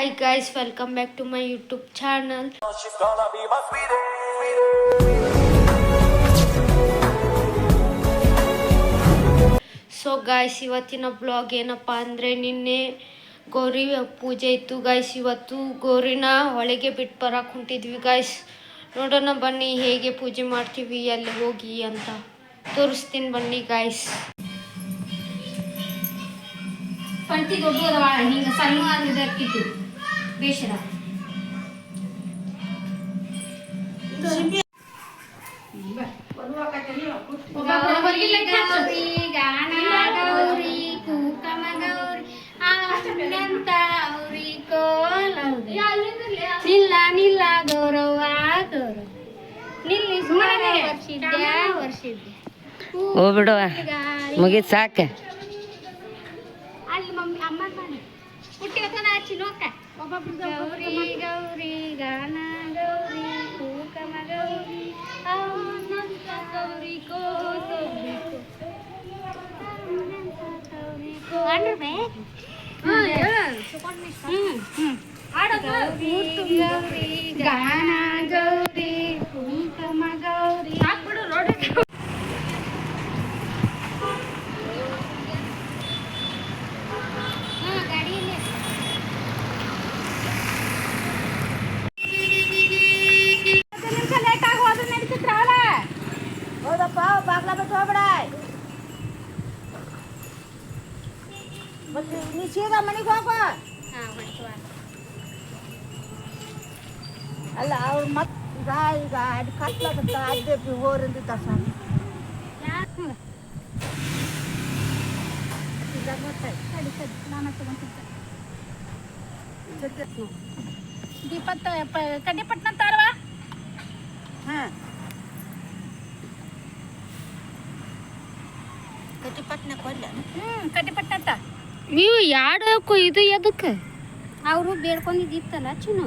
Hi guys, welcome back to my YouTube channel. So guys ಇವತ್ತಿನ blog ಏನಪ್ಪ ಅಂದರೆ ನಿನ್ನೆ ಗೌರಿ ಪೂಜೆ ಇತ್ತು ಗಾಯ್ಸ್. ಇವತ್ತು ಗೌರಿನ ಒಳಗೆ ಬಿಟ್ಟು ಬರಕ್ಕೆ ಹೊಂಟಿದ್ವಿ ಗಾಯ್ಸ್. ನೋಡೋಣ ಬನ್ನಿ ಹೇಗೆ ಪೂಜೆ ಮಾಡ್ತೀವಿ ಅಲ್ಲಿ ಹೋಗಿ ಅಂತ ತೋರಿಸ್ತೀನಿ ಬನ್ನಿ ಗಾಯ್ಸ್. ಪಂಟಿ ದೊಡ್ಡದ ಹಿಂಗೆ ಸಣ್ಣ ಆಗಿದ್ದಕ್ಕಿತ್ತು ಬೇಷರ ಗೌರಿ ಕುಕಮ ಗೌರಿ ಆನಂತ ಗೌರಿ ಕೋಲ ನಿಲ್ಲ ನಿಲ್ಲ ಗೌರವ ಗೌರವ ನಿಲ್ಲಿ ವರ್ಷಿದ್ದೆ ಓ ಬಿಡುವ ಮುಗಿತ್ ಸಾಕ. ಅಲ್ಲಿ ಮಮ್ಮಿ ಅಮ್ಮ ಮಾಡಿ ಹುಟ್ಟಿ ಹೊತ್ತನ ಹಚ್ಚಿ ನೋಕ ಗೌರಿ ಗೌರಿ ಗಾನ ಗೌರಿ ಕುಕಮ ಗೌರಿ ಆನಂದ ಗೌರಿ ಗೌರಿ ಗೌರಿ ಗಾನ ಗೌರಿ ಕುಕಮ ಗೌರಿ ಹಾಕ್ಬಿಡು ನೋಡಿ. ಹೌದಪ್ಪ ಬಾಗ್ಲ ಬಿಟ್ಟು ಹೋಗ್ಬೇಡ. ಮತ್ತೆ ನೀ ಸೀದಾ ಮನೆಗೆ ಹೋಗು. ಅಲ್ಲ ಅವ್ರು ಮತ್ತೆ ಈಗ ಅದು ಕಟ್ಲಾಗತ್ತ ಅದೇ ಹೋರಂದಿದ್ದ ಸ್ವಾಮಿ ದೀಪತ್ತ ಕಡ್ಡಿಪಟ್ನ ತಾರವಾ. ಹಾಂ ಕಟ್ಟಿಪಟ್ನ ಕೊಲ್ಲ. ಕಡ್ಡಿಪಟ್ಟ ನೀವು ಯಾಡಕ್ಕೂ ಇದು ಎದಕ್ಕೆ ಅವರು ಬೇಡ್ಕೊಂಡಿದ್ದಿತ್ತಲ್ಲ ಚಿನ್ನು.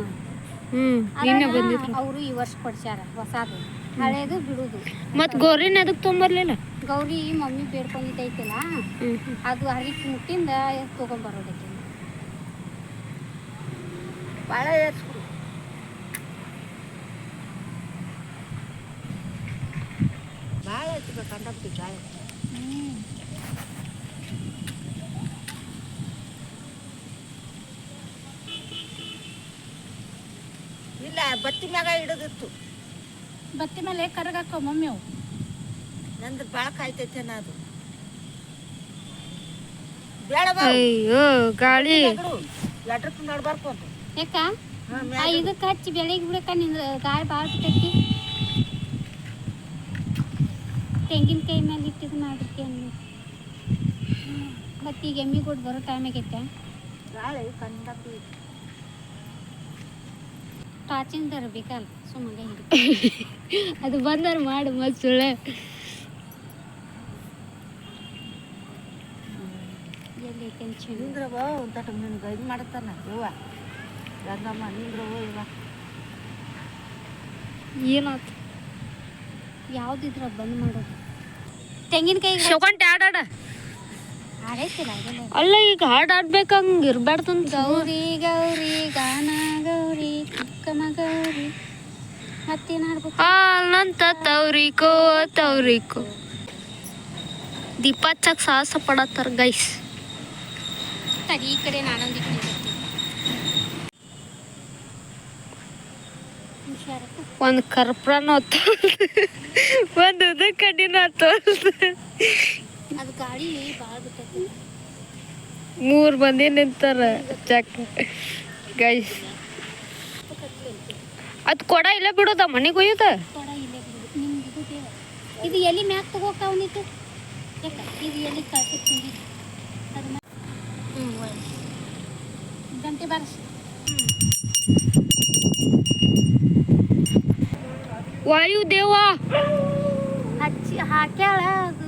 ನಿನ್ನೆ ಬಂದಿದ್ರು ಅವರು ಈ ವರ್ಷ ಕೊಡ್ಸ್ಯಾರ ಹೊಸದು, ಹಳೇದು ಬಿಡುದು. ಮತ್ತು ಗೌರಿನ ಅದಕ್ಕೆ ತೊಂಬರ್ಲಿಲ್ಲ. ಗೌರಿ ಮಮ್ಮಿ ಬೇಡ್ಕೊಂಡಿದ್ದೈತಿಲ್ಲ ಅದು ಹರಿಕ್ ಮುಟ್ಟಿಂದ ತೊಗೊಂಬರೋದಕ್ಕೆ ಭಾಳ ಏರ್ಸ್ಬಿಡು. ಭಾಳ ಎತ್ಬೇಕು ಕಂಡಪ್ತಿ ಭಾಳ. ಇಲ್ಲ ಬತ್ತಿ ಮ್ಯಾಗ ಹಿಡಿದಿತ್ತು. ಬತ್ತಿ ಮೇಲೆ ಕರಗಾಕ ಮಮ್ಮಿ ಅವು ನಂದು ಭಾಳ ಕಾಯ್ತೈತೆ ಅದು ಬೇಡ. ಅಯ್ಯೋ ಗಾಳಿ ಎಟ್ರಕ್ಕೆ ನಡ್ಬಾರ್ಕು ಅಂತ ಯಾಕ ಇದಕ್ಕೆ ಹಚ್ಚಿ ಬೆಳಿಗ್ಗೆ ಬಿಡಕ ನಿಂದು ಗಾಳಿ ಭಾಳ ಬಿಟ್ಟೈತಿ. ತೆಂಗಿನಕಾಯಿ ಮೇಲೆ ಇಟ್ಟಿದ್ದು ಅದಕ್ಕೆ ಮತ್ತು ಈಗ ಎಮ್ಮಿ ಕೊಟ್ಟು ಬರೋ ಟೈಮ್ ಆಗೈತೆ. ಗಾಳಿ ಕಂಡಪ್ತಿ ಟಾಚಿಂದ ಬೇಕಲ್ಲ ಸುಮ್ಮನೆ ಅದು ಬಂದಾರ ಮಾಡು ಮತ್ತು ಸುಳ್ಳೆ. ಎಲ್ಲಿ ಟೆನ್ಷನ್ ನಿಂದ್ರವ ಒಂದು ತಟ ನಿನ್ಗೆ ಇದು ಮಾಡ್ತಾನ ಇವ ಗಂಗಮ್ಮ ನಿಂದ್ರವ ಇವ ಏನಾಯ್ತು ಯಾವ್ದಿದ್ರ ಬಂದ್ ಮಾಡೋದು. ತೆಂಗಿನಕಾಯಿ ಶೋಕಂಟ್ ಆಡಾಡ ಆಡೈತಿಲ್ಲ ಅಲ್ಲ ಈಗ ಹಾಡು ಆಡ್ಬೇಕಂಗೆ ಇರ್ಬಾರ್ದು ಅಂತ. ಗೌರಿ ಗೌರಿ ಗಾನ ಗೌರಿ ಕುಕ್ಕಮ ಗೌರಿ ಮತ್ತೇನು ಆಡ್ಬೇಕು. ಹಾಲಂತ ತವ್ರಿಕೋ ತವ್ರಿಕೋ ದೀಪ ಹಚ್ಚಕ್ ಸಾಹಸ ಪಡತ್ತಾರ ಗೈಸ್. ತಡಿ ಈ ಕಡೆ ನಾನೊಂದಿಗೆ ಒಂದು ಕರ್ಪ್ರನೂ ಒಂದು ಉದ ಕಡ್ಡಿನೂ ಅದು ಗಾಳಿ ಭಾಳ ಬಿಟ್ಟೈತಿ. 3 ಮಂದಿ ನಿಂತಾರ ಚಕ್ ಗೈಸ್. ಅದು ಕೊಡ ಇಲ್ಲ ಬಿಡೋದ ಮನೆಗೆ ಒಯ್ಯೋದ. ಕೊಡ ಇಲ್ಲೇ ಬಿಡುದು ನಿಮ್ದು ಇದು ಎಲ್ಲಿ ಮ್ಯಾಕ್ ತಗೋಕ ಅವನಿತ್ತು ಯಾಕ ಇದು ಎಲ್ಲಿ ಕಳ್ಸಿ ಅದು ಗಂಟೆ ಬಾರಿಸಿ ವಾಯುದೇವ ಹಚ್ಚಿ ಹಾಕ್ಯಾಳ. ಅದು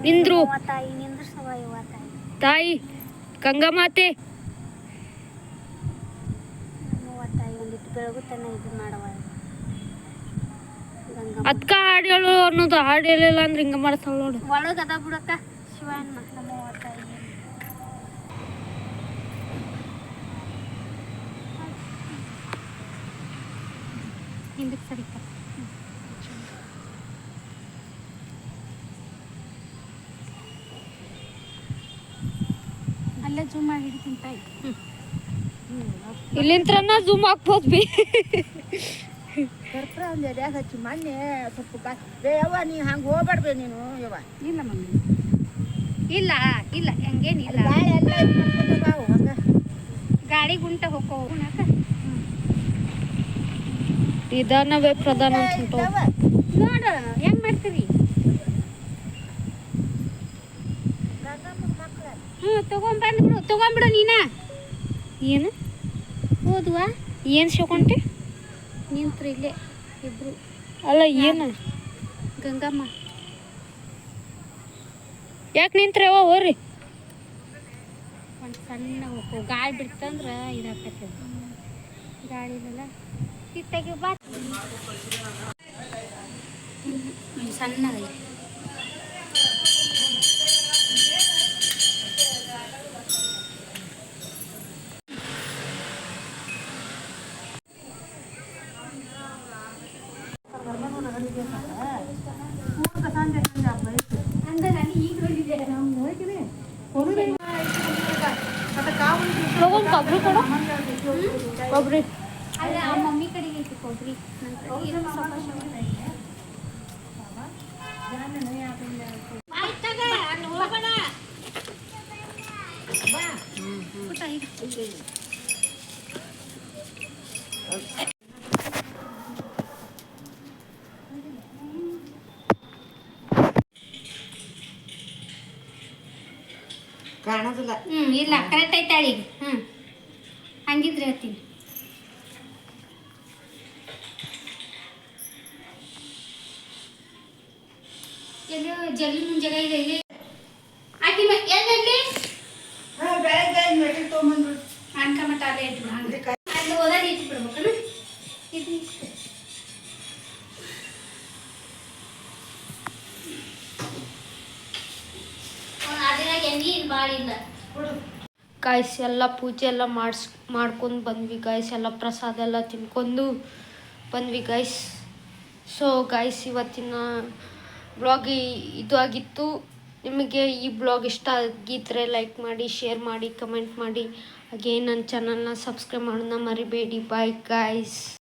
ನಿಂದ್ರು ತಾಯಿ ನಿಂದ್ರಸವ ಇವ ತಾಯಿ ತಾಯಿ ಗಂಗಾಮಾತೆ ತಾಯಿ ಒಂದಿಟ್ಟು ಬೆಳಗುತ್ತಾನ ಇದು ಮಾಡವ ಅದಕ್ಕೆ ಹಾಡು ಹೇಳು ಅನ್ನೋದು. ಹಾಡು ಹೇಳಿಲ್ಲ ಅಂದ್ರೆ ಹಿಂಗೆ ಮಾಡ್ತಾಳ ನೋಡು. ಒಳಗೆ ಅದ ಬಿಡಕ್ಕ ಶಿವಣ್ಣ ನಮ್ಮ ತಾಯಿ ಹಿಂದಕ್ಕೆ ಸರಿಕ ಅಲ್ಲೇ ಜೂಮ್ ಮಾಡಿ ಹಿಡಿತೀನಿ ತಾಯಿ. ಇಲ್ಲಿಂತ್ರನ ಜೂಮ್ ಹಾಕ್ಬೋದು ಬಿ. ಕರ್ಪೂರ ಒಂದು ಎಡ್ಯಾಗ ಹಚ್ಚಿ ಮೊನ್ನೆ ಸ್ವಲ್ಪ ಯವ್ವ ನೀ ಹಂಗೆ ಹೋಗ್ಬಾರ್ದು ನೀನು ಯವ್ವ. ಇಲ್ಲ ಮಮ್ಮಿ ಇಲ್ಲ ಇಲ್ಲ ಹಂಗೇನಿಲ್ಲ. ಗಾಳಿ ಎಲ್ಲ ಇದು ಮಾಡ್ಕೊಂಡು ಬಾವು ಹಂಗೆ ಗಾಡಿ ಗುಂಟ ಹೋಗೋ ನಿಧಾನವೇ ಪ್ರಧಾನ ಅಂತ ಉಂಟು. ನೋಡ ಹೆಂಗ್ ಮಾಡ್ತೀರಿ. ತಗೊಂಡ್ಬಿಡು ನೀನ. ಏನು ಓದುವ ಏನು ಸಿಗೊಂಟೆ ನಿಂತ್ರು ಇಲ್ಲೇ ಇಬ್ರು. ಅಲ್ಲ ಏನು ಗಂಗಮ್ಮ ಯಾಕೆ ನಿಂತ್ರೆ ಹೋಗ್ರಿ. ಒಂದು ಸಣ್ಣ ಹೋಗು ಗಾಳಿ ಬಿಡ್ತಂದ್ರೆ ಇದಾಕೈತಿ. ಗಾಳಿ ಇರಲ್ಲ ಇತ್ತಾಗಿ ಬಾ ಸಣ್ಣ ತಗೊಂಡು ಕೊಬ್ಬರಿ ಕೊಡು. ಕೊಬ್ಬರಿ ಅಲ್ಲ ಆ ಮಮ್ಮಿ ಕಡೆಗೆ ಐತಿ ಕೊಬ್ಬರಿ. ಕಾಣೋದಿಲ್ಲ. ಇಲ್ಲ ಕರೆಕ್ಟ್ ಐತಾಳಿ. ಹಂಗಿದ್ರೆ ಹೇಳ್ತೀನಿ. ಎಲ್ಲೋ ಜಲ್ಲಿ ಮುಂಜಾಗ ಇದೆ ಇಲ್ಲಿ ಆಕಿ ಎಲ್ಲಿ ಬೆಳಗ್ಗೆ ಮೆಟ್ರಿಕ್ ತೊಗೊಂಬಂದ್ರು ಅನ್ಕಮಟ ಅಲ್ಲೇ ಇಟ್ಬಿಡು. ಹಂಗೆ ಅಲ್ಲಿ ಓದಾಡಿ ಇಟ್ಬಿಡ್ಬೇಕನ ಇದು ಅದ್ರಾಗ ಎಣ್ಣೆ ಭಾಳ ಇಲ್ಲ. ಗಾಯ್ಸ್ ಎಲ್ಲ ಪೂಜೆ ಎಲ್ಲ ಮಾಡ್ಕೊಂಡು ಬಂದ್ವಿ ಗಾಯ್ಸ್. ಎಲ್ಲ ಪ್ರಸಾದ ಎಲ್ಲ ತಿನ್ಕೊಂಡು ಬಂದ್ವಿ ಗಾಯ್ಸ್. ಸೊ ಗಾಯ್ಸ್ ಇವತ್ತಿನ ಬ್ಲಾಗ್ ಇದು ಆಗಿತ್ತು. ನಿಮಗೆ ಈ ಬ್ಲಾಗ್ ಇಷ್ಟ ಆಗಿದ್ದರೆ ಲೈಕ್ ಮಾಡಿ, ಶೇರ್ ಮಾಡಿ, ಕಮೆಂಟ್ ಮಾಡಿ. ಹಾಗೆ ನನ್ನ ಚಾನಲ್ನ ಸಬ್ಸ್ಕ್ರೈಬ್ ಮಾಡೋಣ ಮರಿಬೇಡಿ. Bye guys.